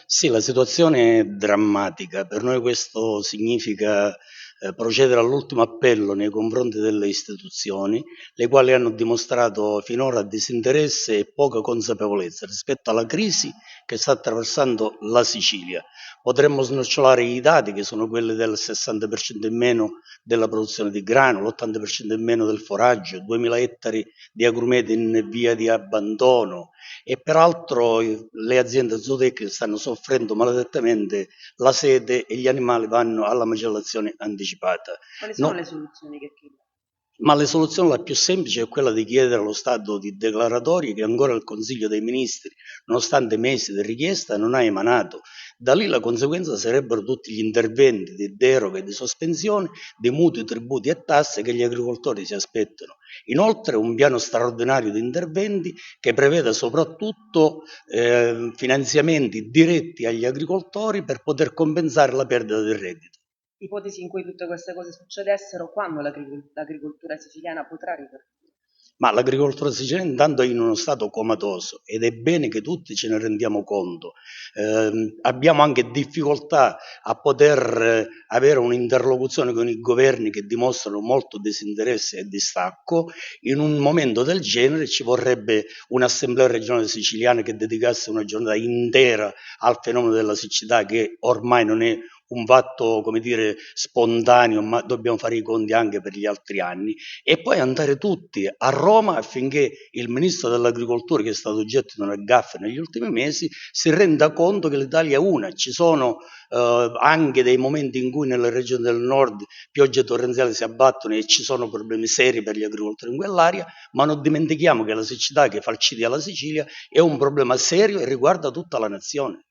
Sì, la situazione è drammatica. Per noi questo significa procedere all'ultimo appello nei confronti delle istituzioni, le quali hanno dimostrato finora disinteresse e poca consapevolezza rispetto alla crisi che sta attraversando la Sicilia. Potremmo snocciolare i dati che sono quelli del 60% in meno della produzione di grano, l'80% in meno del foraggio, 2000 ettari di agrumeti in via di abbandono, e peraltro le aziende zootecniche stanno soffrendo maledettamente la sete e gli animali vanno alla macellazione anticipata. Quali sono le No, soluzioni che chiedono? ma la soluzione la più semplice è quella di chiedere allo Stato di declaratorie che ancora il Consiglio dei Ministri, nonostante mesi di richiesta, non ha emanato. Da lì la conseguenza sarebbero tutti gli interventi di deroga e di sospensione di mutui, tributi e tasse che gli agricoltori si aspettano. Inoltre un piano straordinario di interventi che preveda soprattutto finanziamenti diretti agli agricoltori per poter compensare la perdita del reddito. Ipotesi in cui tutte queste cose succedessero, quando l'agricoltura siciliana potrà ripartire? Ma l'agricoltura siciliana intanto è in uno stato comatoso ed è bene che tutti ce ne rendiamo conto. Abbiamo anche difficoltà a poter avere un'interlocuzione con i governi che dimostrano molto disinteresse e distacco. In un momento del genere ci vorrebbe un'assemblea regionale siciliana che dedicasse una giornata intera al fenomeno della siccità, che ormai non è un fatto, come dire, spontaneo, ma dobbiamo fare i conti anche per gli altri anni, e poi andare tutti a Roma affinché il ministro dell'agricoltura, che è stato oggetto di una gaffe negli ultimi mesi, si renda conto che l'Italia è una. Ci sono anche dei momenti in cui nelle regioni del nord piogge torrenziali si abbattono e ci sono problemi seri per gli agricoltori in quell'area, ma non dimentichiamo che la siccità che falcidia la Sicilia è un problema serio e riguarda tutta la nazione.